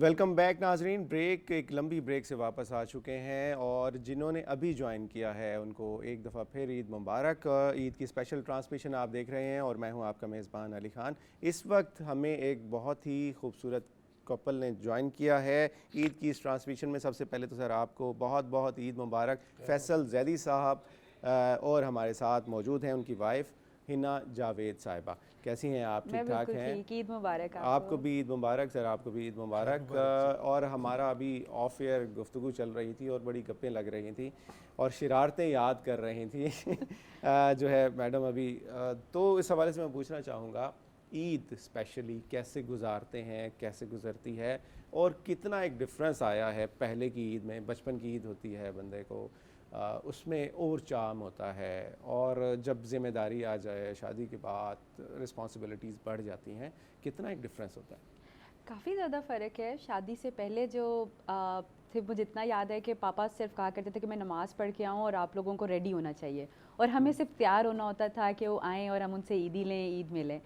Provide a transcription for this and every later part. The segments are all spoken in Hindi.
वेलकम बैक नाजरीन। एक लंबी ब्रेक से वापस आ चुके हैं और जिन्होंने अभी ज्वाइन किया है उनको एक दफ़ा फिर ईद मुबारक। ईद की स्पेशल ट्रांसमिशन आप देख रहे हैं और मैं हूं आपका मेज़बान अली ख़ान। इस वक्त हमें एक बहुत ही खूबसूरत कपल ने ज्वाइन किया है ईद की इस ट्रांसमिशन में। सबसे पहले तो सर आपको बहुत बहुत ईद मुबारक। फैसल जैदी साहब और हमारे साथ मौजूद हैं उनकी वाइफ हिना जावेद साहिबा। कैसी हैं आप? ठीक ठाक हैं? ठीक। ईद मुबारक आपको भी ईद मुबारक सर, आपको भी ईद मुबारक। और हमारा अभी ऑफ एयर गुफ्तगू चल रही थी और बड़ी गप्पें लग रही थी और शरारतें याद कर रही थी जो है मैडम अभी। तो इस हवाले से मैं पूछना चाहूँगा ईद स्पेशली कैसे गुजारते हैं, कैसे गुजरती है और कितना एक डिफरेंस आया है पहले की ईद में। बचपन की ईद होती है बंदे को उसमें और चाम होता है और जब ज़िम्मेदारी आ जाए शादी के बाद रिस्पॉन्सिबिलिटीज़ बढ़ जाती हैं, कितना एक डिफरेंस होता है? काफ़ी ज़्यादा फ़र्क है। शादी से पहले जो थे, मुझे इतना याद है कि पापा सिर्फ कहा करते थे कि मैं नमाज़ पढ़ के आऊँ और आप लोगों को रेडी होना चाहिए और हमें सिर्फ तैयार होना होता था कि वो आएँ और हम उनसे ईदी लें, ईद मिलें।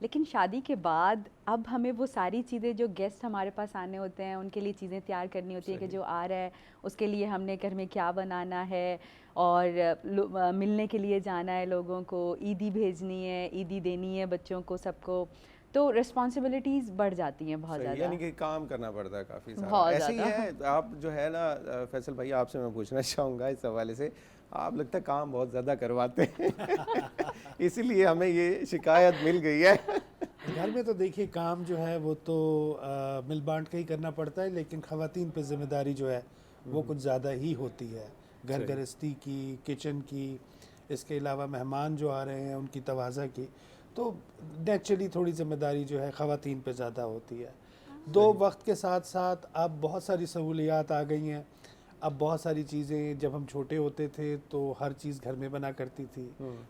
लेकिन शादी के बाद अब हमें वो सारी चीज़ें, जो गेस्ट हमारे पास आने होते हैं उनके लिए चीज़ें तैयार करनी होती हैं कि जो आ रहा है उसके लिए हमने घर में क्या बनाना है और मिलने के लिए जाना है लोगों को, ईदी भेजनी है, ईदी देनी है बच्चों को, सबको। तो रिस्पॉन्सिबिलिटीज़ बढ़ जाती हैं बहुत ज़्यादा। यानी कि काम करना पड़ता है काफ़ी सारा। बहुत ऐसे ही ज़्यादा। है आप जो है ना फैसल भाई, आपसे मैं पूछना चाहूँगा इस हवाले से। आप लगता है काम बहुत ज़्यादा करवाते हैं इसीलिए हमें ये शिकायत मिल गई है घर में तो देखिए काम जो है वो तो मिल बांट के ही करना पड़ता है, लेकिन ख़वातीन पे जिम्मेदारी जो है वो कुछ ज़्यादा ही होती है। घर गृहस्थी की, किचन की, इसके अलावा मेहमान जो आ रहे हैं उनकी तवाज़ा की, तो नेचुरली थोड़ी जिम्मेदारी जो है ख़वातीन पे ज़्यादा होती है। दो वक्त के साथ साथ अब बहुत सारी सहूलियात आ गई हैं। अब बहुत सारी चीज़ें, जब हम छोटे होते थे तो हर चीज़ घर में बना करती थी।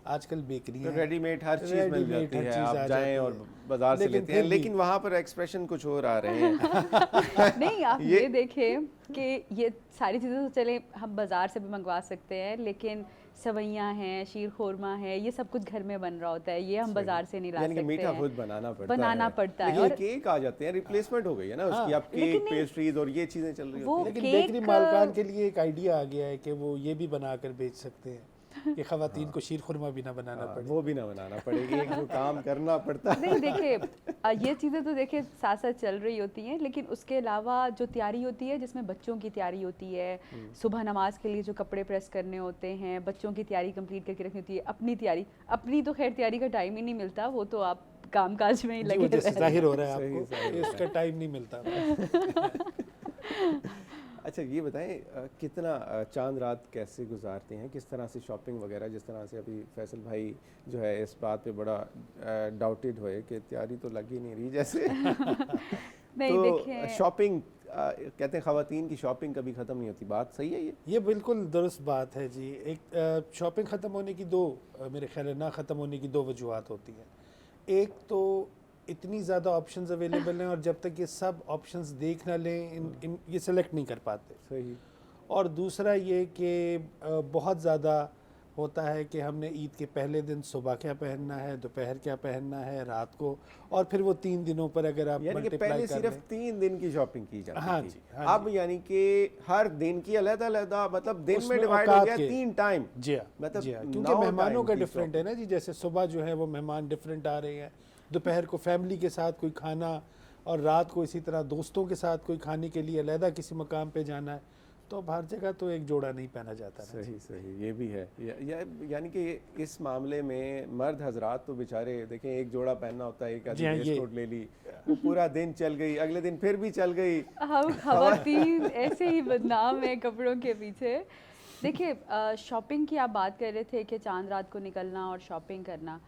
आजकल बेकरी तो रेडीमेड हर चीज़ मिल जाती है, आप जाएं और बाज़ार से लेते हैं, लेकिन वहाँ पर एक्सप्रेशन कुछ और आ रहे हैं नहीं, आप ये देखें कि ये सारी चीज़ें तो चले हम बाज़ार से भी मंगवा सकते हैं, लेकिन सवैयाँ हैं, शीर खोरमा है, ये सब कुछ घर में बन रहा होता है, ये हम बाज़ार से नहीं ला सकते हैं। मीठा खुद बनाना पड़ता है। और केक आ जाते हैं, रिप्लेसमेंट हो गई है ना उसकी। अब केक, पेस्ट्रीज और ये चीज़ें चल रही होती हैं। लेकिन बेकरी मालकान के लिए एक आइडिया आ गया है कि वो ये भी बनाकर बेच सकते हैं कि ख़वातीन को शीर खुरमा भी ना बनाना पड़े। वो भी ना बनाना पड़ेगी, एक जो काम करना पड़ता है। नहीं देखिए, ये चीज़ें तो देखिए साथ साथ चल रही होती हैं, लेकिन उसके अलावा जो तैयारी होती है, जिसमें बच्चों की तैयारी होती है, सुबह नमाज के लिए जो कपड़े प्रेस करने होते हैं, बच्चों की तैयारी कंप्लीट करके रखनी होती है, अपनी तैयारी, अपनी तो खैर तैयारी का टाइम ही नहीं मिलता, वो तो आप काम काज में ही लगे रहते हैं। जाहिर हो रहा है आपको इसका टाइम नहीं मिलता अच्छा ये बताएं कितना चांद रात कैसे गुजारते हैं, किस तरह से शॉपिंग वगैरह, जिस तरह से अभी फैसल भाई जो है इस बात पे बड़ा डाउटेड हुए कि तैयारी तो लग ही नहीं रही जैसे नहीं तो शॉपिंग कहते हैं ख़वातीन की शॉपिंग कभी ख़त्म नहीं होती, बात सही है ये बिल्कुल दुरुस्त बात है जी। एक शॉपिंग ख़त्म होने की दो, मेरे ख्याल है ना ख़त्म होने की दो वजूहत होती हैं। एक तो इतनी ज़्यादा ऑप्शंस अवेलेबल हैं और जब तक ये सब ऑप्शंस देख ना लें ये सेलेक्ट नहीं कर पाते। सही। और दूसरा ये कि बहुत ज़्यादा होता है कि हमने ईद के पहले दिन सुबह क्या पहनना है, दोपहर क्या पहनना है, रात को, और फिर वो 3 दिनों पर अगर आप यानी कि पहले सिर्फ 3 दिन की शॉपिंग की जाती हाँ थी। जी, हाँ अब जी। यानी कि हर दिन की अलग-अलग, मतलब दिन में डिवाइड हो गया 3 टाइम। जी हाँ, मतलब जी हाँ, क्योंकि मेहमानों का डिफरेंट है ना जी। जैसे सुबह जो है वो मेहमान डिफरेंट आ रहे हैं, दोपहर को फैमिली के साथ कोई खाना, और रात को इसी तरह दोस्तों के साथ कोई खाने के लिए अलहदा किसी मकाम पे जाना है, तो हर जगह तो एक जोड़ा नहीं पहना जाता। सही सही, ये भी है। यानी कि इस मामले में मर्द हजरात तो बेचारे देखें, एक जोड़ा पहनना होता है, एक आदमी वेस्ट कोट ले ली, वो पूरा दिन चल गई, अगले दिन फिर भी चल गई। हम ख़वातीन ऐसे ही बदनाम है कपड़ों के पीछे। देखिए, शॉपिंग की आप बात कर रहे थे कि चांद रात को निकलना और शॉपिंग करना,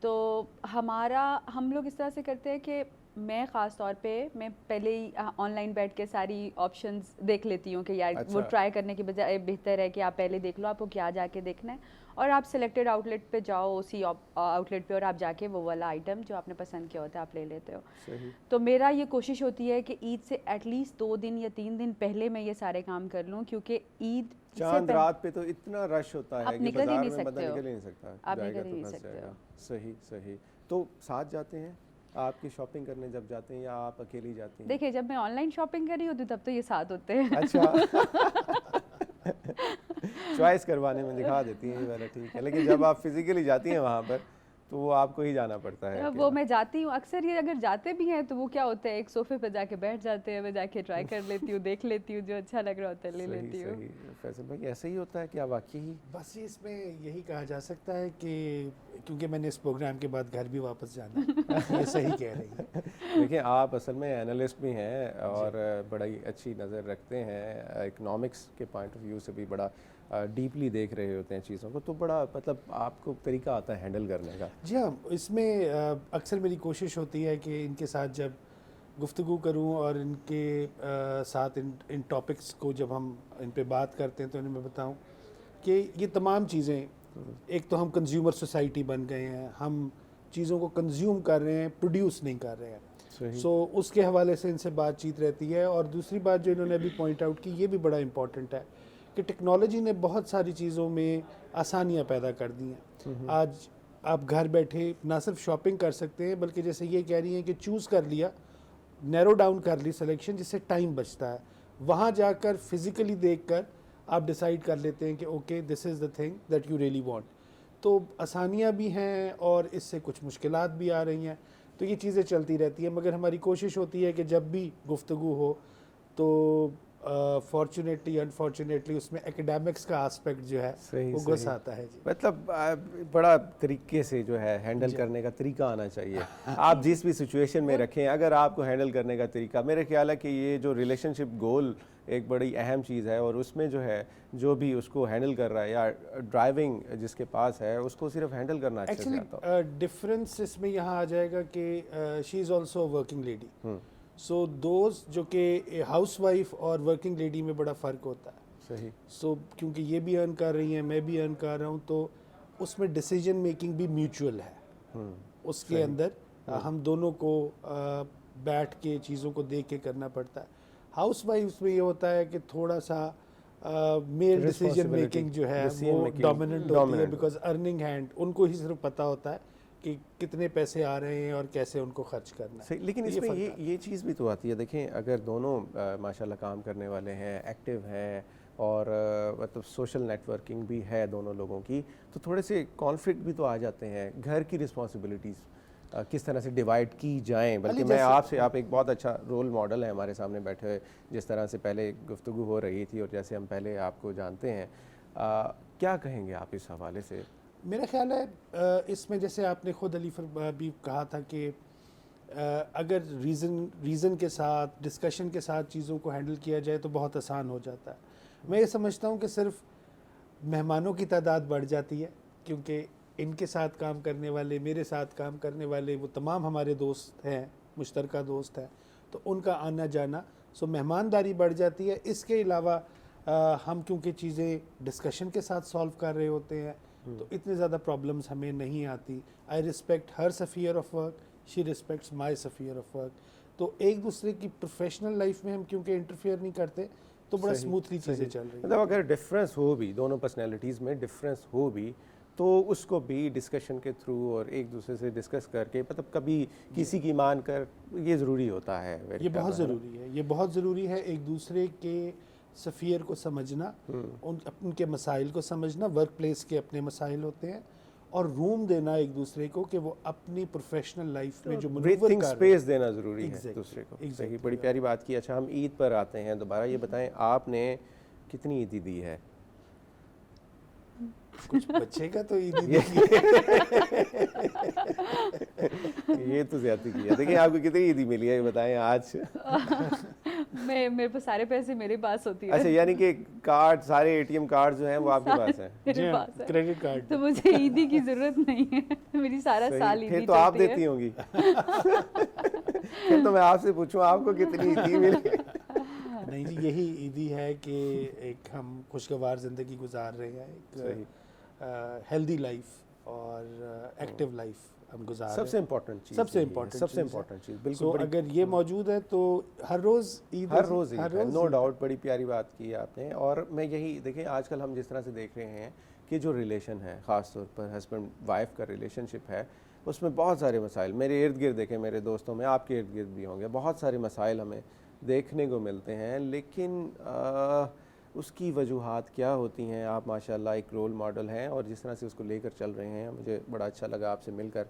तो हम लोग इस तरह से करते हैं कि मैं ख़ास तौर पे मैं पहले ही ऑनलाइन बैठ के सारी ऑप्शंस देख लेती हूँ कि यार वो ट्राई करने की बजाय बेहतर है कि आप पहले देख लो आपको क्या जाके देखना है, और आप सिलेक्टेड आउटलेट पे जाओ, उसी आउटलेट पे, और आप जाके वो वाला आइटम जो आपने पसंद किया होता है आप ले लेते हो। सही। तो मेरा ये कोशिश होती है कि ईद से एटलीस्ट 2 दिन या 3 दिन पहले मैं ये सारे काम कर लूँ, क्योंकि ईद चांद रात पे तो इतना रश होता है कि बाजार में बंदा निकल ही नहीं सकता, आप निकल ही नहीं सकते हो। सही सही। तो साथ जाते हैं आपकी शॉपिंग करने जब जाते हैं या आप अकेली जाती हैं? देखिए, जब मैं ऑनलाइन शॉपिंग कर रही होती हूँ तब तो ये साथ होते हैं। अच्छा। चॉइस करवाने में दिखा देती हैं ये वाला, ठीक है, लेकिन जब आप फिजिकली जाती हैं वहाँ पर तो वो आपको ही जाना पड़ता है वो अकेला। मैं जाती हूँ अक्सर, ये अगर जाते भी हैं तो वो क्या होता है, एक सोफे पे जाके बैठ जाते हैं, मैं जाके ट्राई कर लेती हूँ, देख लेती हूँ, जो अच्छा लग रहा होता है ले सही लेती हूँ। सही। फैसल भाई ऐसे ही होता है क्या वाकई ही? बस ये इसमें यही कहा जा सकता है कि क्योंकि मैंने इस प्रोग्राम के बाद घर भी वापस जाना है, ये सही कह रही है। देखिए आप असल में एनालिस्ट भी हैं और बड़ी अच्छी नज़र रखते हैं, इकोनॉमिक्स के पॉइंट ऑफ व्यू से भी बड़ा डीपली देख रहे होते हैं चीज़ों को, तो बड़ा मतलब आपको तरीका आता है हैंडल करने का। जी हाँ, इसमें अक्सर मेरी कोशिश होती है कि इनके साथ जब गुफ्तगू करूं और इनके साथ इन टॉपिक्स को जब हम इन पे बात करते हैं तो इन्हें मैं बताऊं कि ये तमाम चीज़ें, एक तो हम कंज्यूमर सोसाइटी बन गए हैं, हम चीज़ों को कंज्यूम कर रहे हैं, प्रोड्यूस नहीं कर रहे हैं। सही। सो उसके हवाले से इनसे बातचीत रहती है। और दूसरी बात जो इन्होंने अभी पॉइंट आउट की, ये भी बड़ा इम्पॉर्टेंट है कि टेक्नोलॉजी ने बहुत सारी चीज़ों में आसानियाँ पैदा कर दी हैं। आज आप घर बैठे ना सिर्फ शॉपिंग कर सकते हैं, बल्कि जैसे ये कह रही हैं कि चूज़ कर लिया, नैरो डाउन कर ली सिलेक्शन, जिससे टाइम बचता है। वहाँ जाकर फिज़िकली देखकर आप डिसाइड कर लेते हैं कि okay this is the thing that you really want. तो आसानियाँ भी हैं और इससे कुछ मुश्किलात भी आ रही हैं, तो ये चीज़ें चलती रहती हैं। मगर हमारी कोशिश होती है कि जब भी गुफ्तगू हो तो फॉर्चुनेटली अनफॉर्चुनेटली उसमें एकेडमिक्स का एस्पेक्ट जो है सही, वो सही। घुस आता है जी। मतलब बड़ा तरीके से जो है हैंडल करने का तरीका आना चाहिए। आप जिस भी सिचुएशन में रखें, अगर आपको हैंडल करने का तरीका, मेरे ख्याल है कि ये जो रिलेशनशिप गोल एक बड़ी अहम चीज़ है, और उसमें जो है जो भी उसको हैंडल कर रहा है या ड्राइविंग जिसके पास है उसको सिर्फ हैंडल करना अच्छे से आता हो। एक्चुअली डिफरेंस इसमें यहाँ आ जाएगा कि she is also working lady. So दोस्त जो कि हाउस वाइफ और वर्किंग लेडी में बड़ा फ़र्क होता है। सही। सो क्योंकि ये भी अर्न कर रही हैं, मैं भी अर्न कर रहा हूँ, तो उसमें डिसीजन मेकिंग भी म्यूचुअल है। उसके अंदर हम दोनों को बैठ के चीज़ों को देख के करना पड़ता है। हाउस वाइफ में ये होता है कि थोड़ा सा मेल डिसीजन मेकिंग जो है वो डोमिनेंट होती है, बिकॉज अर्निंग हैंड उनको ही सिर्फ पता होता है कि कितने पैसे आ रहे हैं और कैसे उनको खर्च करना है। सही, लेकिन तो इसमें फर्क ये चीज़ भी तो आती है। देखें अगर दोनों माशाल्लाह काम करने वाले हैं, एक्टिव हैं और मतलब सोशल नेटवर्किंग भी है दोनों लोगों की, तो थोड़े से कॉन्फ्लिक्ट भी तो आ जाते हैं। घर की रिस्पॉन्सिबिलिटीज़ किस तरह से डिवाइड की जाएं, बल्कि मैं आपसे, आप एक बहुत अच्छा रोल मॉडल है हमारे सामने बैठे हुए, जिस तरह से पहले गुफ्तगू हो रही थी और जैसे हम पहले आपको जानते हैं, क्या कहेंगे आप इस हवाले से? मेरा ख्याल है इसमें जैसे आपने खुद अली भी कहा था कि अगर रीज़न के साथ, डिस्कशन के साथ चीज़ों को हैंडल किया जाए तो बहुत आसान हो जाता है। मैं ये समझता हूँ कि सिर्फ मेहमानों की तादाद बढ़ जाती है, क्योंकि इनके साथ काम करने वाले, मेरे साथ काम करने वाले वो तमाम हमारे दोस्त हैं, मुश्तरका दोस्त हैं, तो उनका आना जाना, सो मेहमानदारी बढ़ जाती है। इसके अलावा हम क्योंकि चीज़ें डिस्कशन के साथ सॉल्व कर रहे होते हैं तो इतने ज़्यादा प्रॉब्लम्स हमें नहीं आती। I respect her sphere of work, she respects my sphere of work. तो एक दूसरे की प्रोफेशनल लाइफ में हम क्योंकि इंटरफेयर नहीं करते तो बड़ा स्मूथली चीज़ें चल रही हैं। मतलब अगर डिफरेंस हो भी, दोनों पर्सनैलिटीज़ में डिफरेंस हो भी, तो उसको भी डिस्कशन के थ्रू और एक दूसरे से डिस्कस करके, मतलब कभी किसी की मान कर, ये ज़रूरी होता है। ये बहुत ज़रूरी है, ये बहुत ज़रूरी है एक दूसरे के सफ़ियर को समझना, उनके मसाइल को समझना। वर्क प्लेस के अपने मसाइल होते हैं और रूम देना एक दूसरे को कि वो अपनी प्रोफेशनल लाइफ में जो ब्रीथिंग स्पेस देना ज़रूरी है दूसरे को। सही, बड़ी प्यारी बात की। अच्छा, हम ईद पर आते हैं दोबारा। ये बताएं आपने कितनी ईदी दी है? कुछ बचेगा तो ईद ये तो ज्यादा की है। देखिए आपको कितनी ईदी मिली है ये बताएं आज? मेरे पास सारे पैसे मेरे पास होती है। अच्छा, यानी कि कार्ड, सारे एटीएम कार्ड जो हैं वो आपके पास हैं? मेरे पास है, क्रेडिट कार्ड। तो मुझे ईदी की जरूरत नहीं है, मेरी सारा साल ईदी फिर तो आप देती होंगी। फिर तो मैं आपसे पूछूं आपको कितनी ईदी मिली? नहीं जी, यही ईदी है कि एक हम खुशगवार ज़िंदगी गुजार रहे हैं, एक हेल्दी लाइफ और एक्टिव लाइफ हम गुजार रहे हैं। सबसे इम्पोर्टेंट चीज़, सबसे इम्पोर्टेंट चीज़ बिल्कुल। अगर ये मौजूद है तो हर रोज़ ईद, हर रोज़ नो डाउट। बड़ी प्यारी बात की आपने। और मैं यही देखें, आजकल हम जिस तरह से देख रहे हैं कि जो रिलेशन है, ख़ास तौर पर हस्बैंड वाइफ का रिलेशनशिप है, उसमें बहुत सारे मसाइल मेरे इर्द गिर्द देखें, मेरे दोस्तों में, आपके इर्द गिर्द भी होंगे, बहुत सारे मसाइल हमें देखने को मिलते हैं, लेकिन उसकी वजूहात क्या होती हैं? आप माशाल्लाह एक रोल मॉडल हैं और जिस तरह से उसको लेकर चल रहे हैं, मुझे बड़ा अच्छा लगा आपसे मिलकर।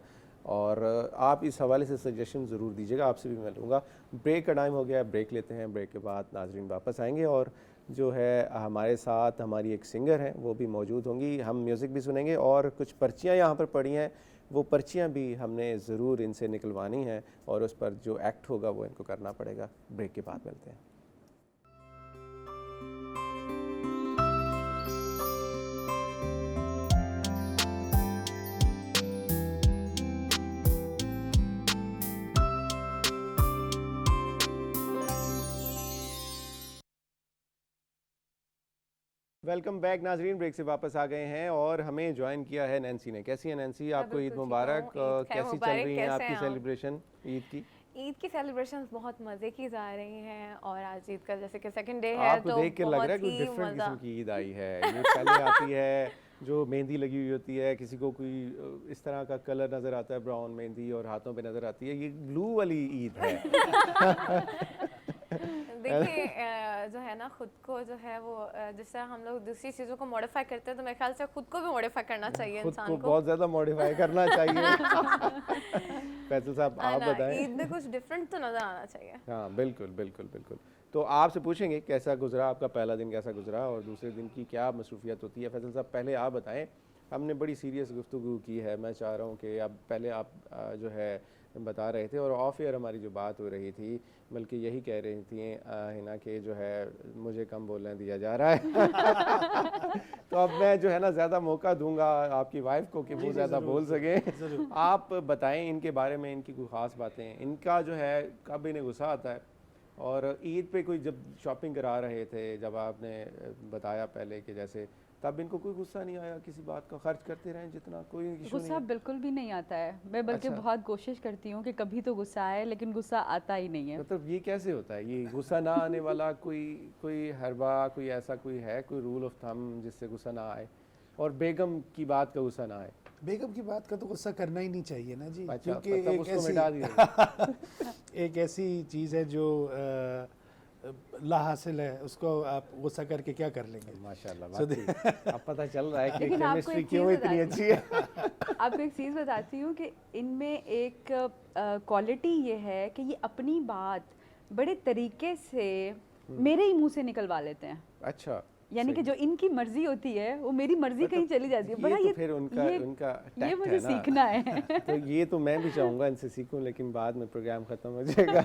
और आप इस हवाले से सजेशन ज़रूर दीजिएगा, आपसे भी मिलूँगा। ब्रेक का टाइम हो गया है, ब्रेक लेते हैं। ब्रेक के बाद नाजरीन वापस आएंगे और जो है हमारे साथ हमारी एक सिंगर हैं वो भी मौजूद होंगी, हम म्यूज़िक भी सुनेंगे और कुछ पर्चियाँ यहाँ पर पड़ी हैं, वो पर्चियाँ भी हमने ज़रूर इनसे निकलवानी हैं और उस पर जो एक्ट होगा वो इनको करना पड़ेगा। ब्रेक के बाद मिलते हैं। वेलकम बैक नाजरीन, ब्रेक से वापस आ गए हैं और हमें ज्वाइन किया है नैन्सी ने। कैसी है नैन्सी? आपको ईद मुबारक। कैसी चल रही है आपकी सेलिब्रेशन ईद की? ईद की सेलिब्रेशंस बहुत मज़े की जा रही हैं और आज ईद का जैसे कि सेकंड डे है आपको तो देख के लग रहा है कोई बहुत ही डिफरेंट मज़ा। किस्म की ईद आई है। ये पहले आती है जो मेहंदी लगी हुई होती है, किसी को कोई इस तरह का कलर नज़र आता है, ब्राउन मेहंदी, और हाथों पे नज़र आती है। ये ग्लू वाली ईद है। देखिए जो है ना, खुद को जो है वो जिससे हम लोग दूसरी चीज़ों को मॉडिफाई करते हैं, तो मेरे ख्याल से खुद को भी मॉडिफाई करना चाहिए खुद इंसान को को। बहुत ज़्यादा मॉडिफाई करना चाहिए। फैसल साहब आप ना, बताएं। ईद में कुछ डिफरेंट तो नज़र आना चाहिए। हाँ बिल्कुल बिल्कुल बिल्कुल। तो आपसे पूछेंगे कैसा गुजरा आपका पहला दिन, कैसा गुजरा और दूसरे दिन की क्या मसरूफियत होती है। फैसल साहब पहले आप बताएं, हमने बड़ी सीरियस गुफ्तगू की है, मैं चाह रहा हूँ कि अब पहले आप जो है बता रहे थे और ऑफ एयर हमारी जो बात हो रही थी, बल्कि यही कह रही थी हिना कि जो है मुझे कम बोलने दिया जा रहा है। तो अब मैं जो है ना ज़्यादा मौका दूंगा आपकी वाइफ को कि वो ज़्यादा बोल सके। आप बताएं इनके बारे में, इनकी कोई ख़ास बातें, इनका जो है कब इन्हें गुस्सा आता है, और ईद पे कोई जब शॉपिंग करा रहे थे, जब आपने बताया पहले कि जैसे, तब इनको कोई गुस्सा नहीं आया किसी बात का? खर्च करते रहें जितना, कोई इशू नहीं गुस्सा है? बिल्कुल भी नहीं आता है। मैं बल्कि अच्छा। बहुत कोशिश करती हूँ कि कभी तो गुस्सा आए, लेकिन गुस्सा आता ही नहीं है। मतलब ये कैसे होता है, ये गुस्सा ना आने वाला कोई हरबा, कोई ऐसा कोई है, कोई रूल ऑफ थंब जिससे गुस्सा ना आए, और बेगम की बात का गुस्सा ना आए? बेगम की बात का तो गुस्सा करना ही नहीं चाहिए ना जी, अच्छा, क्योंकि मतलब एक उसको मिटा दिया। एक ऐसी चीज़ है जो ला हासिल है, उसको आप गुस्सा करके क्या कर लेंगे। माशाल्लाह, वाकई अब पता चल रहा है कि लेकिन आपको केमिस्ट्री एक क्यों चीज़ इतनी अच्छी है। आपको एक चीज़ बताती हूँ कि इनमें एक क्वालिटी ये है कि ये अपनी बात बड़े तरीके से मेरे ही मुंह से निकलवा लेते हैं। अच्छा, यानी कि जो इनकी मर्जी होती है वो मेरी मर्जी कहीं चली जाती है। बड़ा ये तो फिर उनका ये टैक्ट मुझे है ना। सीखना है। तो ये तो मैं भी चाहूँगा इनसे सीखूं, लेकिन बाद में प्रोग्राम ख़त्म हो जाएगा।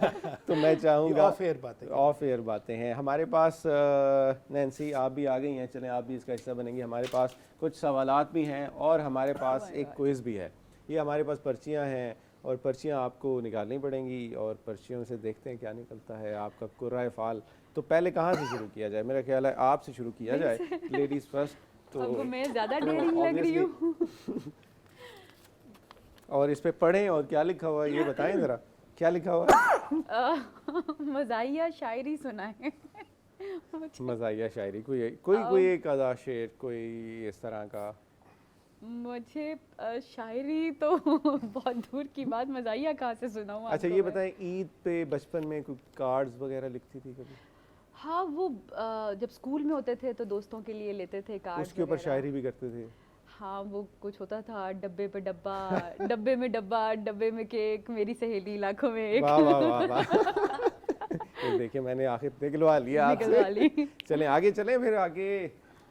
तो मैं चाहूँगा ऑफ एयर बातें, ऑफ एयर बातें हैं हमारे पास। नैन्सी आप भी आ गई हैं, चलें आप भी इसका हिस्सा बनेंगी। हमारे पास कुछ सवालात भी हैं और हमारे पास एक क्विज़ भी है। ये हमारे पास पर्चियाँ हैं और पर्चियाँ आपको निकालनी पड़ेंगी और पर्चियों से देखते हैं क्या निकलता है आपका कुर्रा फाल। तो पहले कहाँ से शुरू किया जाए? मेरा ख्याल है आपसे शुरू किया जाए, लेडीज़ फर्स्ट। तो अब मैं ज़्यादा डेयरिंग लग रही हूँ। और इस पे पढ़ें और क्या लिखा हुआ है ये बताएं ज़रा, क्या लिखा हुआ है? मज़ाहिया शायरी सुनाएं। मज़ाहिया शायरी, कोई एक अदा शेर, कोई इस तरह का। मुझे शायरी तो बहुत दूर की बात, मज़ाहिया कहाँ से सुनाऊँ? अच्छा ये बताएं, ईद पे बचपन में कोई कार्ड्स वगैरह लिखती थी कभी? हाँ, वो जब स्कूल में होते थे तो दोस्तों के लिए लेते थे कार्ड। उसके ऊपर शायरी भी करते थे? हाँ, वो कुछ होता था, डब्बे पे डब्बा, डब्बे में डब्बा, डब्बे में केक, मेरी सहेली लाखों में एक। वाह वाह वाह वाह। ये देखिए मैंने आखिर निकलवा लिया निकलवा ली। आपसे। चलें आगे चलें, फिर आगे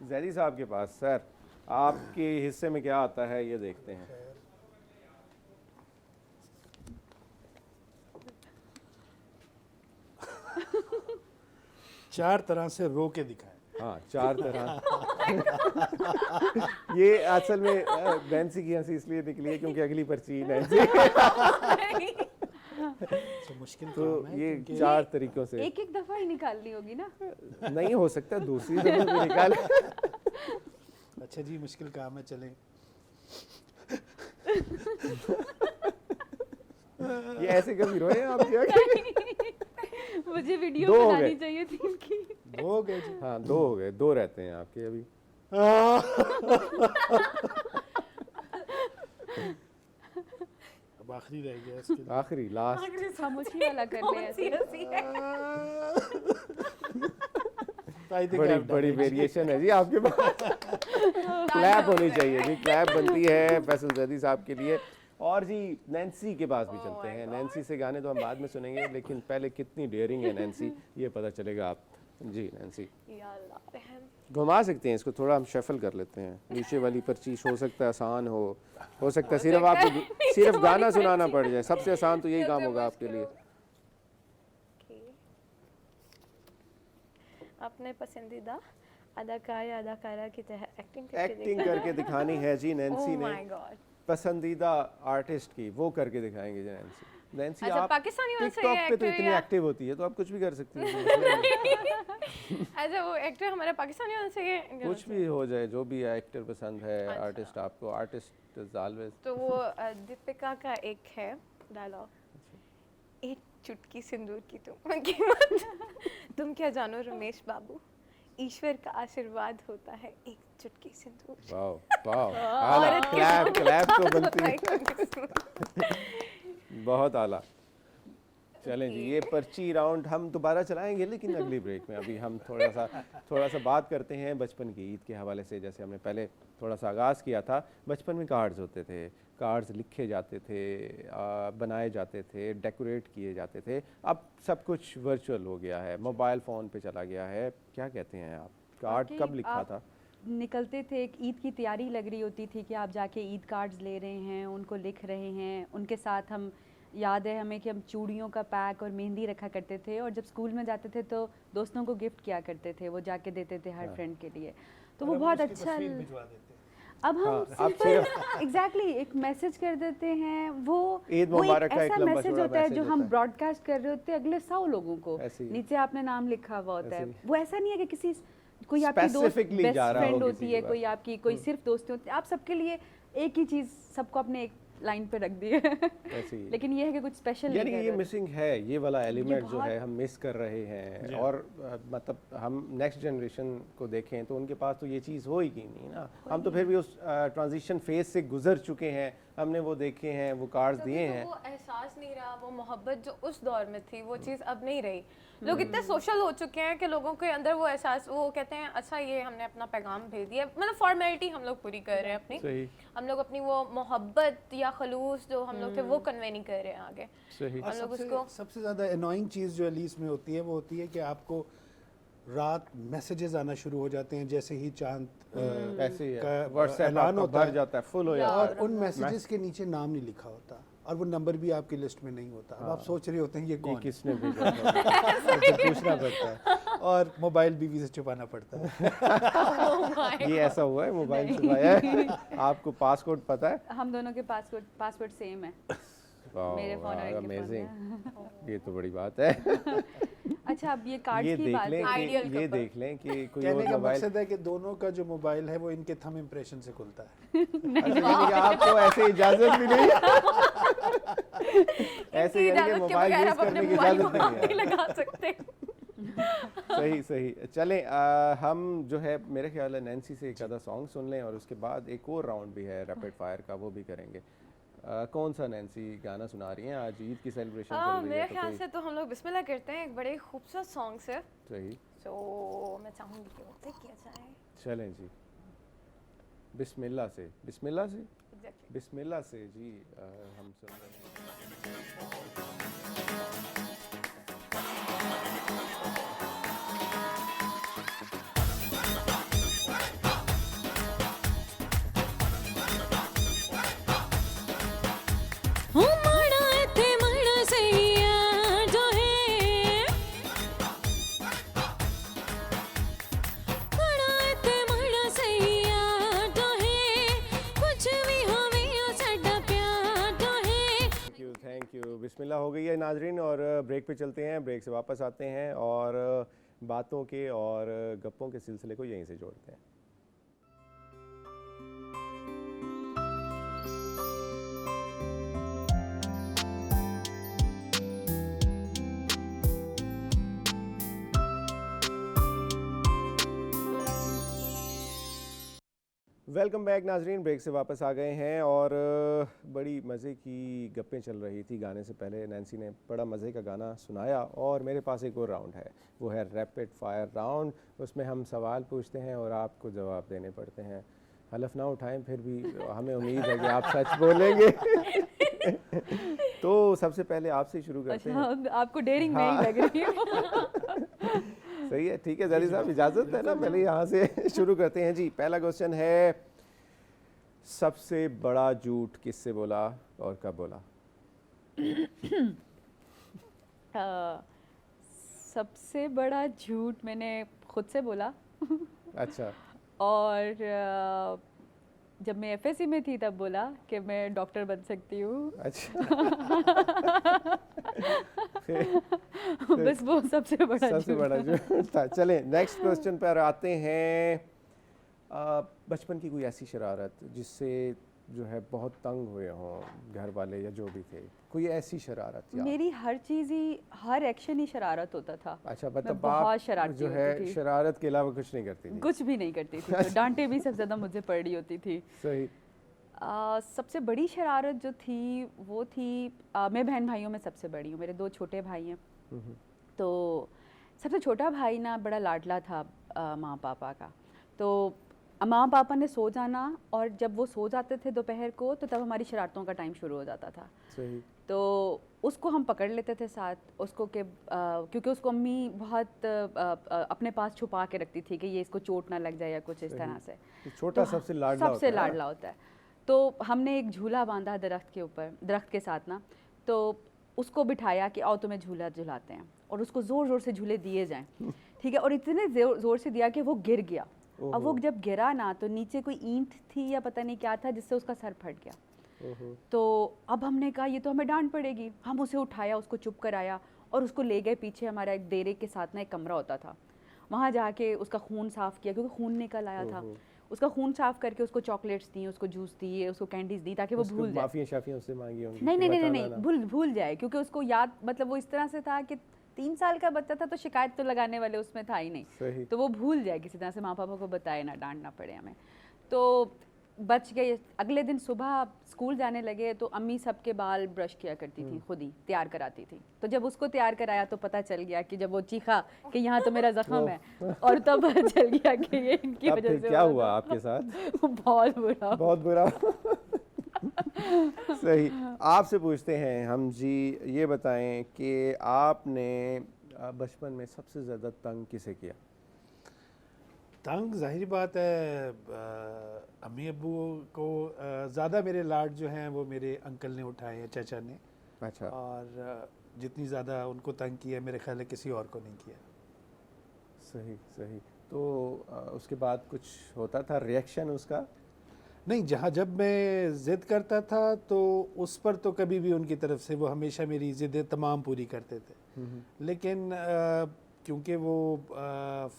जैदी साहब के पास। सर आपके हिस्से में क्या आता है ये देखते हैं। चार तरह से रो के दिखाएं। हाँ, चार तरह। ये असल में नैन्सी की हंसी इसलिए निकली है क्योंकि अगली पर्ची नैन्सी। तो मुश्किल तो काम है, ये क्योंकि चार तरीकों से एक एक दफ़ा ही निकालनी होगी ना। नहीं हो सकता, दूसरी दफा भी निकाल। अच्छा जी, मुश्किल काम है, चलें। ये ऐसे कभी रोए आप क्या? मुझे वीडियो दो हो बनानी गए। चाहिए थी इनकी। हो गए जी। हाँ, दो हो गए, दो रहते हैं आपके अभी। अब आखिरी रह गया इसके लिए। आखिरी लास्ट खामोशी वाला कर ले ऐसे। हंसी है। तो I think बड़ी I've done बड़ी it. वेरिएशन है जी आपके पास। क्लैप होनी चाहिए जी, क्लैप बनती है फैसल जैदी साहब के लिए। और जी नैन्सी के पास भी चलते हैं। नैन्सी से गाने तो हम बाद में सुनेंगे, लेकिन पहले कितनी डेयरिंग है नैन्सी ये पता चलेगा आप। जी नैन्सी या अल्लाह रहम। घुमा सकते हैं इसको, थोड़ा हम शफल कर लेते हैं। नीचे वाली पर्ची हो सकता है आसान हो सकता है सिर्फ आपको सिर्फ गाना सुनाना पड़ जाए। सबसे आसान तो यही काम होगा आपके लिए। Okay. अपने पसंदीदा अदाकार या अदाकारा की तरह एक्टिंग करके दिखानी है जी नैन्सी ओह ने। My God. पसंदीदा आर्टिस्ट की वो करके दिखाएंगे जी नैन्सी। नैन्सी अच्छा, आप पाकिस्तानी होना टिकटॉक चाहिए पे तो actor इतनी या- एक्टिव होती है तो आप कुछ भी कर सकती हैं। अच्छा, वो एक्टर हमारा पाकिस्तानी होना चाहिए। कुछ भी हो जाए, जो भी एक्टर पसंद है, अच्छा। आर्टिस्ट आपको, आर्टिस्ट इज ऑलवेज। तो वो दीपिका का एक है डायलॉग, एक चुटकी सिंदूर की तुम कीमत। तुम क्या जानो रमेश बाबू, ईश्वर का आशीर्वाद होता है एक चुटकी सिंदूर। वाओ वाओ, आला क्लैप क्लैप तो बनती है। बहुत आला। चलें जी, ये पर्ची राउंड हम दोबारा चलाएंगे लेकिन अगली ब्रेक में। अभी हम थोड़ा सा बात करते हैं बचपन की ईद के हवाले से। जैसे हमने पहले थोड़ा सा आगाज़ किया था, बचपन में कार्ड्स होते थे, कार्ड्स लिखे जाते थे, बनाए जाते थे, डेकोरेट किए जाते थे। अब सब कुछ वर्चुअल हो गया है, मोबाइल फ़ोन पे चला गया है। क्या कहते हैं आप, कार्ड वाकई कब लिखा आप था? निकलते थे, एक ईद की तैयारी लग रही होती थी कि आप जाके ईद कार्ड्स ले रहे हैं, उनको लिख रहे हैं। उनके साथ हम, याद है हमें कि हम चूड़ियों का पैक और मेहंदी रखा करते थे, और जब स्कूल में जाते थे तो दोस्तों को गिफ्ट किया करते थे, वो जाके देते थे हर हाँ। फ्रेंड के लिए। तो और वो हम बहुत उसकी अच्छा तस्वीर भिजवा देते हैं। अब हम हाँ, अब सिंपल एग्जैक्टली एक मैसेज कर देते हैं। वो ईद वो मुबारक का एक ऐसा लंबा मैसेज चौड़ा होता है जो मैसेज हम होता है। ब्रॉडकास्ट कर रहे होते हैं अगले 100 लोगों को। ऐसे ही। नीचे आपने नाम लिखा हुआ होता है। ऐसे ही। वो ऐसा नहीं है कि किसी कोई आपकी दोस्त Specifically बेस्ट जा रहा हो फ्रेंड किसी होती के है, पास। कोई आपकी कोई सिर्फ दोस्ती होती है। आप सबके लिए एक ही चीज़ सबको अपने एक लाइन पे रख दी है। ऐसे ही। लेकिन ये है कि कुछ स्पेशल यानी कि ये मिसिंग है, ये वाला एलिमेंट जो बहुत- है हम मिस कर रहे हैं। जी। और मतलब हम नेक्स्ट जनरेशन को देखें तो उनके पास तो ये चीज़ हो ही नहीं ना। हम तो फिर भी उस ट्रांजिशन फेज से गुजर चुके हैं, हमने वो देखे हैं, वो कार्ड्स दिए हैं। वो एहसास नहीं रहा, वो मोहब्बत जो उस दौर में थी वो चीज़ अब नहीं रही। लोग इतने सोशल हो चुके हैं कि लोगों के अंदर वो एहसास, वो कहते हैं अच्छा ये हमने अपना पैगाम भेज दिया, मतलब फॉर्मेलिटी हम लोग पूरी कर रहे हैं अपनी। सही हम लोग अपनी वो मोहब्बत या खलूस जो हम लोग थे वो कन्वे नहीं कर रहे हैं आगे। सही। और हम लोग सबसे उसको- सबसे ज़्यादा अनोइंग चीज़ जो एलीस में होती है वो होती है कि आपको रात मैसेजेस आना शुरू हो जाते हैं जैसे ही चांद ऐसे ही का व्हाट्सएप ऐलान होता भर है। जाता है, फुल हो या- जाता और है। उन मैसेजेस के नीचे नाम नहीं लिखा होता और वो नंबर भी आपकी लिस्ट में नहीं होता। अब आप सोच रहे होते हैं ये ये कौन है? किसने भेजा था? तो पूछना पड़ता है और मोबाइल बीवी से छुपाना पड़ता है। ये ऐसा हुआ है, मोबाइल छुपाया है? आपको पासकोड पता है? हम दोनों के पासवर्ड सेम है। मेरे फोन और इनके फोन अमेजिंग, ये तो बड़ी बात है। अच्छा, अब ये कार्ड्स ये की देख बात लें है। Ideal कि ये couple. देख लें कि कोई कहने और का मोबाइल, मकसद है कि दोनों का जो मोबाइल है वो इनके थंब इम्प्रेशन से खुलता है। अच्छा यानी कि आपको ऐसे इजाजत भी नहीं है? ऐसे इनकी यानी कि इजाज़त के मोबाइल बगैर यूज आप अपने करने की मोबाइल इजाजत को नहीं नहीं है। लगा सकते। सही सही। चलें हम जो है मेरे ख्याल है नैन्सी से एक आधा सॉन्ग सुन लें और उसके बाद एक और राउंड भी है रैपिड फायर का, वो भी करेंगे। कौन सा नैन्सी गाना सुना रही हैं? आज ईद की सेलिब्रेशन चल रही मेरे है तो ख्याल कोई से तो हम लोग बिस्मिल्लाह करते हैं, एक बड़े खूबसूरत सॉन्ग से। सही। तो मैं चाहूँगी कि वो तय किया जाए। चलें जी, बिस्मिल्लाह से, बिस्मिल्लाह से, Exactly. बिस्मिल्लाह से जी। हम सुन रहे हैं। ओ माड़ा इत्थे माड़ा सैया जो है, माड़ा इत्थे माड़ा सैया जो है, कुछ भी होवे ओ साडा प्यार जो है। Thank you. बिस्मिल्लाह हो गई है नाजरीन और ब्रेक पे चलते हैं। ब्रेक से वापस आते हैं और बातों के और गप्पों के सिलसिले को यहीं से जोड़ते हैं। वेलकम बैक नाजरीन, ब्रेक से वापस आ गए हैं और बड़ी मज़े की गप्पें चल रही थी। गाने से पहले नैन्सी ने बड़ा मज़े का गाना सुनाया और मेरे पास एक और राउंड है, वो है रैपिड फायर राउंड। उसमें हम सवाल पूछते हैं और आपको जवाब देने पड़ते हैं। हलफ ना उठाएं, फिर भी हमें उम्मीद है कि आप सच बोलेंगे। तो सबसे पहले आपसे ही शुरू करते हैं। अच्छा, आपको डेयरिंग मैं ही लग रही हूँ। सही है, ठीक है जली साहब, इजाज़त है ना? पहले यहाँ से शुरू करते हैं जी। पहला क्वेश्चन है, सबसे बड़ा झूठ किससे बोला और कब बोला? सबसे बड़ा झूठ मैंने खुद से बोला। अच्छा। और जब मैं एफएससी में थी तब बोला कि मैं डॉक्टर बन सकती हूँ। अच्छा। बस वो सबसे बड़ा सबसे बड़ा झूठ था। चलें नेक्स्ट क्वेश्चन पर आते हैं। बचपन की कोई ऐसी शरारत जिससे जो है बहुत तंग हुए हों घर वाले या जो भी थे, कोई ऐसी शरारत या? मेरी हर चीज़ ही, हर एक्शन ही शरारत होता था। अच्छा, मैं मतलब बहुत आप शरारती जो होती है थी। शरारत के अलावा कुछ नहीं करती थी? कुछ भी नहीं करती थी, तो डांटे भी सबसे ज़्यादा मुझे पड़ रही होती थी। सही। सबसे बड़ी शरारत जो थी वो थी, मैं बहन भाइयों में सबसे बड़ी हूँ, मेरे 2 छोटे भाई हैं। तो सबसे छोटा भाई ना बड़ा लाडला था माँ पापा का। तो माँ पापा ने सो जाना और जब वो सो जाते थे दोपहर को, तो तब हमारी शरारतों का टाइम शुरू हो जाता था। सही। तो उसको हम पकड़ लेते थे साथ, उसको कि क्योंकि उसको अम्मी बहुत अपने पास छुपा के रखती थी कि ये इसको चोट ना लग जाए या कुछ इस तरह से। तो छोटा तो सबसे लाडला होता सबसे है ना? लाडला होता है। तो हमने एक झूला बांधा दरख्त के ऊपर, दरख्त के साथ ना, तो उसको बिठाया कि आओ तुम्हें झूला झुलाते हैं, और उसको ज़ोर ज़ोर से झूले दिए जाएं। ठीक है, और इतने ज़ोर से दिया कि वो गिर गया। अब वो जब गिरा ना, तो नीचे कोई ईंट थी या पता नहीं क्या था, जिससे उसका सर फट गया। तो अब हमने कहा ये तो हमें डांट पड़ेगी। हम उसे उठाया, उसको चुप कराया और उसको ले गए पीछे, हमारा एक डेरे के साथ ना एक कमरा होता था, वहाँ जाके उसका खून साफ़ किया, क्योंकि खून निकल आया था। उसका खून साफ़ करके उसको चॉकलेट्स दी, उसको जूस दिए, उसको कैंडीज दी, ताकि वो उसको भूल जाए। माफिया शाफिया उससे मांगी होंगी नहीं कि नहीं नहीं बताना नहीं, ना। भूल जाए, क्योंकि उसको याद, मतलब वो इस तरह से था कि 3 साल का बच्चा था, तो शिकायत तो लगाने वाले उसमें था ही नहीं। सही। तो वो भूल जाए किसी तरह से, माँ पापा को बताए ना, डांटना पड़े हमें। तो बच गए। अगले दिन सुबह स्कूल जाने लगे तो अम्मी सबके बाल ब्रश किया करती थी, खुद ही तैयार कराती थी। तो जब उसको तैयार कराया तो पता चल गया कि जब वो चीखा कि यहाँ तो मेरा जख्म है, और तब पता चल गया कि ये इनकी तब वजह फिर से क्या हुआ हुआ था। आपके साथ? बहुत बुरा। बहुत बुरा। सही। आपसे पूछते हैं हम जी, ये बताएं कि आपने बचपन में सबसे ज़्यादा तंग किसे किया? तंग जाहिर बात है, अम्मी अब्बू को ज़्यादा मेरे लाड जो हैं वो मेरे अंकल ने उठाए हैं, चाचा ने। अच्छा। और जितनी ज़्यादा उनको तंग किया मेरे ख्याल है किसी और को नहीं किया। सही सही। तो उसके बाद कुछ होता था रिएक्शन उसका? नहीं, जब मैं ज़िद करता था तो उस पर तो कभी भी उनकी तरफ से वो हमेशा मेरी ज़िद्दें तमाम पूरी करते थे। लेकिन क्योंकि वो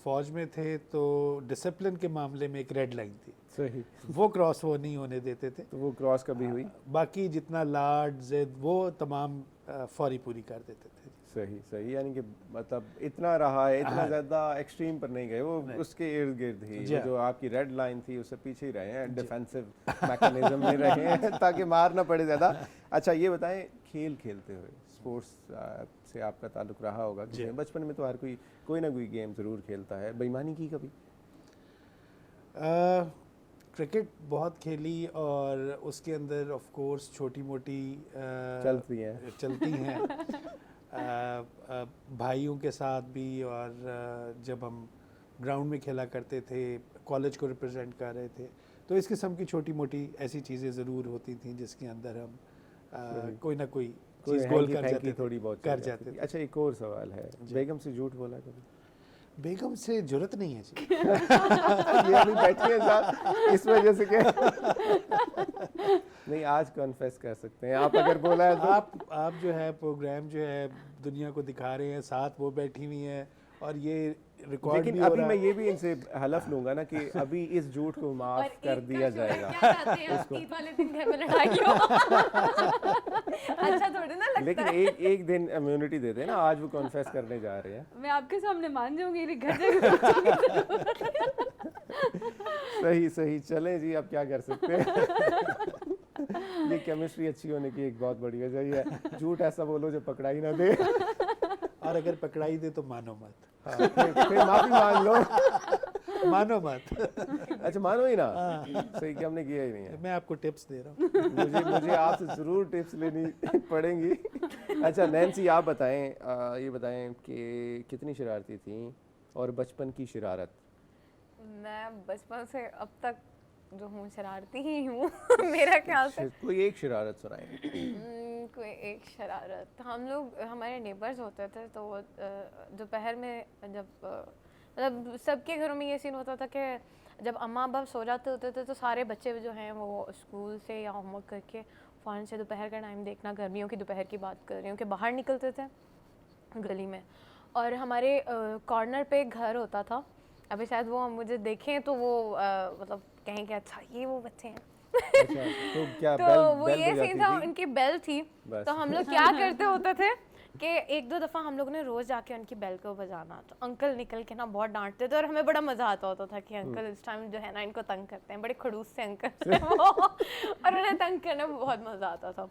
फ़ौज में थे तो डिसिप्लिन के मामले में एक रेड लाइन थी। सही। वो क्रॉस वो नहीं होने देते थे। तो वो क्रॉस कभी हुई? बाकी जितना लाड ज़िद वो तमाम फौरी पूरी कर देते थे। सही सही, यानी कि मतलब इतना रहा है, इतना ज़्यादा एक्सट्रीम पर नहीं गए, वो उसके इर्द गिर्द ही, वो जो आपकी रेड लाइन थी उससे पीछे ही रहे हैं, डिफेंसिव मैकेनिज्म में रहे हैं ताकि मार ना पड़े ज़्यादा। अच्छा ये बताएं, खेल खेलते हुए स्पोर्ट्स से आपका ताल्लुक रहा होगा कि बचपन में तो हर कोई ना कोई गेम ज़रूर खेलता है, बेईमानी की कभी? क्रिकेट बहुत खेली और उसके अंदर ऑफ कोर्स छोटी मोटी चलती हैं भाइयों के साथ भी। और जब हम ग्राउंड में खेला करते थे, कॉलेज को रिप्रेजेंट कर रहे थे, तो इस किस्म की छोटी मोटी ऐसी चीज़ें ज़रूर होती थी जिसके अंदर हम कोई ना कोई चीज़ गोल कर जाते, थोड़ी बहुत कर जाते थे। अच्छा एक और सवाल है, बेगम से झूठ बोला कभी? बेगम से जुर्रत नहीं है जी। ये अभी बैठी है साथ, इस वजह से क्या? नहीं, आज कन्फेस कर सकते हैं आप अगर बोला है तो। आप जो है प्रोग्राम जो है दुनिया को दिखा रहे हैं, साथ वो बैठी हुई हैं और ये रिकॉर्ड लेकिन भी हो अभी रहा मैं है। ये भी इनसे हलफ लूंगा ना कि अभी इस झूठ को माफ कर दिया जाएगा। क्या चाहते हैं आप, ईद वाले दिन घर में लड़ाई हो? अच्छा थोड़ी ना लगता लेकिन है। एक दिन इम्यूनिटी दे देना, आज वो कन्फेस करने जा रहे हैं। मैं आपके सामने मान जाऊंगी, घर जाके सही सही, चलें जी, अब क्या कर सकते हैं। ये केमिस्ट्री अच्छी होने की एक बहुत बड़ी वजह ही है। झूठ ऐसा बोलो जो पकड़ाई ना दे। और अगर पकड़ाई दे तो मानो मत, हाँ, फिर माफी मांग लो। मानो मत। अच्छा, मानो ही ना। सही कि हमने किया ही नहीं है। मैं आपको टिप्स दे रहा हूँ। मुझे आपसे ज़रूर टिप्स लेनी पड़ेंगी। अच्छा नैन्सी, आप बताएं, ये बताएं कि कितनी शरारती थी और बचपन की शरारत। मैं बचपन से अब तक जो हूँ शरारती ही हूँ। मेरा ख्याल से कोई एक शरारत सुनाएं। कोई एक शरारत, हम लोग हमारे नेबर्स होते थे तो दोपहर में जब मतलब सबके घरों में ये सीन होता था कि जब अम्मा बाप सो जाते होते थे तो सारे बच्चे जो हैं वो स्कूल से या होमवर्क करके फ़ौरन से दोपहर का टाइम देखना, गर्मियों की दोपहर की बात कर रही हूँ, कि बाहर निकलते थे गली में, और हमारे कॉर्नर पे एक घर होता था। अभी शायद वो मुझे देखें तो वो मतलब कहें कि अच्छा ये वो बच्चे हैं। अच्छा, तो क्या तो बेल वो बेल ये बजाती सीन था, थी? उनकी बेल थी। बस। तो हम लोग क्या करते होते थे कि एक दो दफ़ा हम लोग ने रोज़ जाके उनकी बेल को बजाना, तो अंकल निकल के ना बहुत डांटते थे और हमें बड़ा मज़ा आता होता था कि अंकल इस टाइम जो है ना इनको तंग करते हैं, बड़े खड़ूस से अंकल हैं वो, और उन्हें तंग करने में बहुत मज़ा आता था।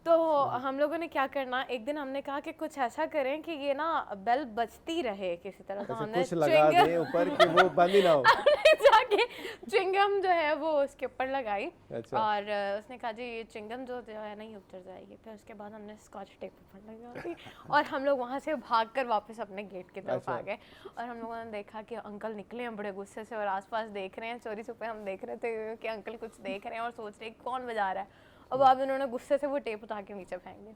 तो हम लोगों ने क्या करना, एक दिन हमने कहा कि कुछ ऐसा करें कि ये ना बेल बजती रहे किसी तरह। तो अच्छा, हमने कुछ लगा दें ऊपर कि वो बंद ही ना हो। हमने जाके च्युइंगम जो है वो उसके ऊपर लगाई। अच्छा। और उसने कहा जी ये च्युइंगम जो है नहीं उतर जाएगी। फिर उसके बाद हमने स्कॉच टेप ऊपर लगा दी और हम लोग वहाँ से भागकर वापस अपने गेट की तरफ आ गए। और हम लोगों ने देखा कि अंकल निकले हैं बड़े गुस्से से और आसपास देख रहे हैं, चोरी छुपे हम देख रहे थे कि अंकल कुछ देख रहे हैं और सोच रहे हैं कौन बजा रहा है। अब बाद में उन्होंने गुस्से से वो टेप उतार के नीचे फेंक दी।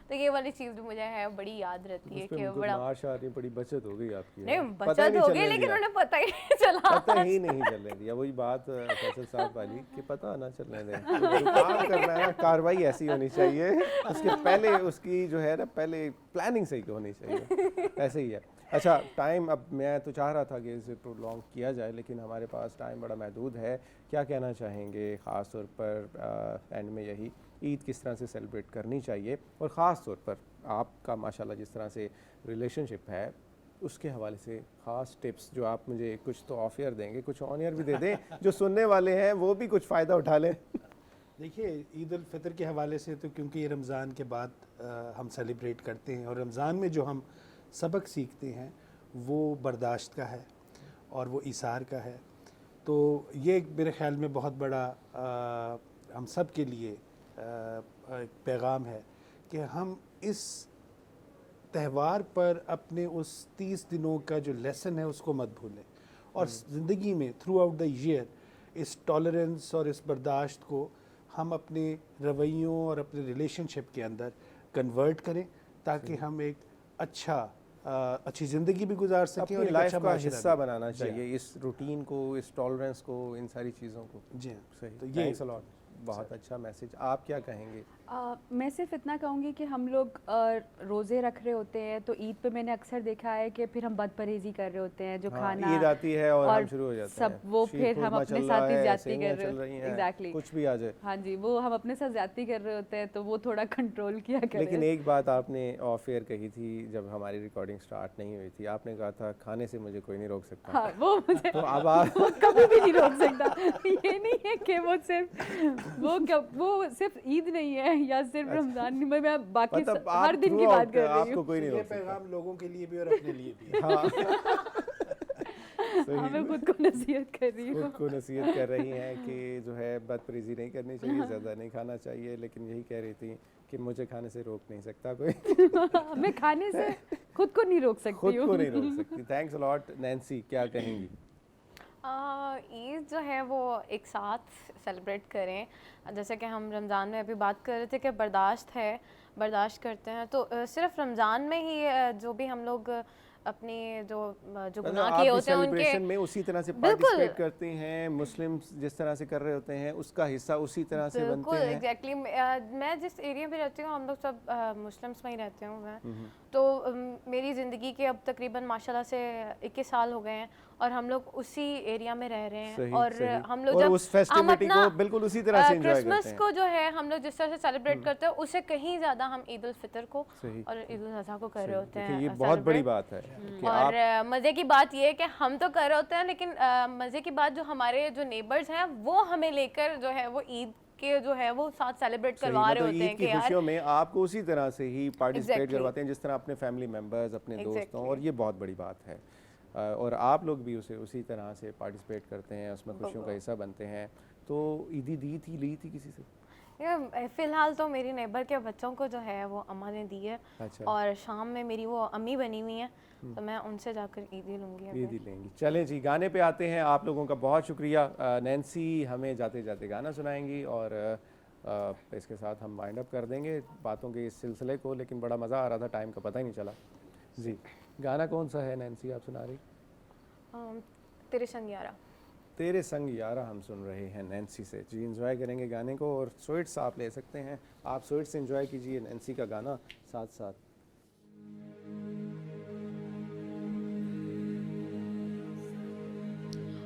तो ये वाली चीज़ भी मुझे है बड़ी याद रहती है कि बड़ा मार शार नहीं, बड़ी बचत हो गई आपकी। नहीं पता बचत नहीं हो चलने गई, लेकिन दिया। उन्हें पता ही नहीं चला। पता ही नहीं चलने दिया। वही बात फैसल साहब वाली कि पता ना चलने दें। जो काम करना है ना, कार्रवाई ऐसी होनी चाहिए, उसके पहले उसकी जो है ना पहले प्लानिंग सही होनी चाहिए। ऐसे ही है। अच्छा टाइम, अब मैं तो चाह रहा था कि इसे प्रोलॉन्ग किया जाए, लेकिन हमारे पास टाइम बड़ा महदूद है। क्या कहना चाहेंगे ख़ास तौर पर एंड में यही, ईद किस तरह से सेलिब्रेट करनी चाहिए, और ख़ास तौर पर आपका माशाल्लाह जिस तरह से रिलेशनशिप है उसके हवाले से ख़ास टिप्स जो आप मुझे कुछ तो ऑफ ईयर देंगे, कुछ ऑन ईयर भी दे दें, जो सुनने वाले हैं वो भी कुछ फ़ायदा उठा लें। देखिए, ईद उल फितर के हवाले से तो क्योंकि ये रमज़ान के बाद हम सेलिब्रेट करते हैं, और रमज़ान में जो हम सबक सीखते हैं वो बर्दाश्त का है और वो इसार का है। तो ये एक मेरे ख़्याल में बहुत बड़ा हम सब के लिए एक पैगाम है कि हम इस त्यौहार पर अपने उस 30 दिनों का जो लेसन है उसको मत भूलें, और ज़िंदगी में थ्रू आउट द ईयर इस टॉलरेंस और इस बर्दाश्त को हम अपने रवैयों और अपने रिलेशनशिप के अंदर कन्वर्ट करें, ताकि हम एक अच्छी ज़िंदगी भी गुजार सकें अपनी और एक लाइफ अच्छा का माशरा हिस्सा भी। बनाना जी हाँ। चाहिए इस रूटीन को, इस टॉलरेंस को, इन सारी चीज़ों को। जी हाँ। सही, तो ये थैंक्स अ लॉट, बहुत अच्छा मैसेज। आप क्या कहेंगे? मैं सिर्फ इतना कहूँगी कि हम लोग रोज़े रख रहे होते हैं तो ईद पे मैंने अक्सर देखा है कि फिर हम बदपरहेज़ी कर रहे होते हैं, जो हाँ, खाना ईद आती है और हम शुरू हो जाते सब हैं, वो शीर फिर हम खुरमा अपने चल रहा साथ ही है, ज्यादती सेवइयां कर रहे चल रही हैं, एग्जैक्टली कुछ भी आ जाए। हाँ जी, वो हम अपने साथ ज्यादती कर रहे होते हैं तो वो थोड़ा कंट्रोल किया करें। लेकिन एक बात आपने ऑफ एयर कही थी जब हमारी रिकॉर्डिंग स्टार्ट नहीं हुई थी, आपने कहा था खाने से मुझे कोई नहीं रोक सकता। हाँ, वो मुझे तो अब आप वो कभी भी नहीं रोक सकता। ये नहीं है कि वो सिर्फ ईद नहीं है या सिर्फ रमजान नहीं, मैं बाकी मतलब हर दिन की बात कर रही आपको हूँ। कोई नहीं ये रोक सकता। पैगाम लोगों के लिए भी और अपने लिए भी। हाँ, हाँ, मैं खुद को नसीहत कर रही हूँ। खुद को नसीहत कर रही हैं कि जो है बदपरहेज़ी नहीं करनी चाहिए, ज़्यादा नहीं खाना चाहिए, लेकिन यही कह रही थी कि मुझे खाने से रोक नहीं सकता कोई। मैं खाने से खुद को नहीं रोक सकती खुद हूँ। को नहीं रोक सकती। Thanks a lot. नैन्सी क्या कहेंगी? ईद जो है वो एक साथ सेलिब्रेट करें। जैसे कि हम रमज़ान में अभी बात कर रहे थे कि बर्दाश्त करते हैं, तो सिर्फ रमज़ान में ही जो भी हम लोग अपनी जो गुनाह किए होते हैं सेलिब्रेशन उनके में उसी तरह से बिल्कुल। पार्टिसिपेट करते हैं, मुस्लिम्स जिस तरह से कर रहे होते हैं उसका हिस्सा उसी तरह से बनते बिल्कुल हैं। एग्जैक्टली मैं जिस एरिया में रहती हूँ हम लोग सब मुस्लिम्स में ही रहते हूँ मैं। तो मेरी ज़िंदगी के अब तकरीबन माशाल्लाह से 21 साल हो गए हैं और हम लोग उसी एरिया में रह रहे हैं सही, और सही। हम लोग और जब उस फेस्टिविटी हम अपना को बिल्कुल उसी तरह से एंजॉय करते क्रिसमस हैं। को जो है हम लोग जिस तरह से सेलिब्रेट करते हैं उससे कहीं ज़्यादा हम ईद उल फितर को सही। और ईद उल अज़हा को कर रहे होते देखिए हैं ये बहुत बड़ी celebrate। बात है कि और आप मज़े की बात ये है कि हम तो कर रहे होते हैं लेकिन मज़े की बात जो हमारे जो नेबर्स हैं वो हमें लेकर जो है वो ईद के जो है वो साथ सेलिब्रेट सही, करवा रहे मतलब होते हैं ईद कि की यार खुशियों में आपको उसी तरह से ही पार्टिसिपेट Exactly. करवाते हैं जिस तरह अपने फैमिली मेंबर्स, अपने दोस्तों, Exactly. और ये बहुत बड़ी बात है। और आप लोग भी उसे उसी तरह से पार्टिसिपेट करते हैं, उसमें खुशियों का हिस्सा बनते हैं। तो ईदी ली थी किसी से? ये फिलहाल तो मेरी नेबर के बच्चों को जो है वो अम्मा ने दी है अच्छा। और शाम में मेरी वो अम्मी बनी हुई है तो मैं उनसे जाकर ईदी लूँगी अभी। ईदी लेंगी। चलें जी, गाने पे आते हैं। आप लोगों का बहुत शुक्रिया। नैन्सी हमें जाते जाते गाना सुनाएंगी और इसके साथ हम वाइंड अप कर देंगे बातों के इस सिलसिले को, लेकिन बड़ा मज़ा आ रहा था, टाइम का पता ही नहीं चला जी। गाना कौन सा है नैन्सी आप सुना रही? तेरे संग यारा। तेरे संग यारा हम सुन रहे हैं नैन्सी से जी। एंजॉय करेंगे गाने को और स्वीट्स आप ले सकते हैं, आप स्वीट्स एंजॉय कीजिए, नैन्सी का गाना साथ साथ।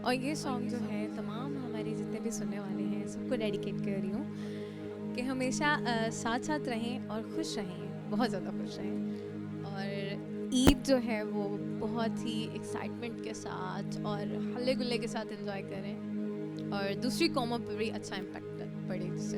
और ये सॉन्ग जो है तमाम हमारे जितने भी सुनने वाले हैं सबको डेडिकेट कर रही हूँ कि हमेशा साथ साथ रहें और खुश रहें, बहुत ज़्यादा खुश रहें। और ईद जो है वो बहुत ही एक्साइटमेंट के साथ और हल्ले गुल्ले के साथ एंजॉय करें और दूसरी कौमों पर भी अच्छा इम्पैक्ट पड़े जिससे।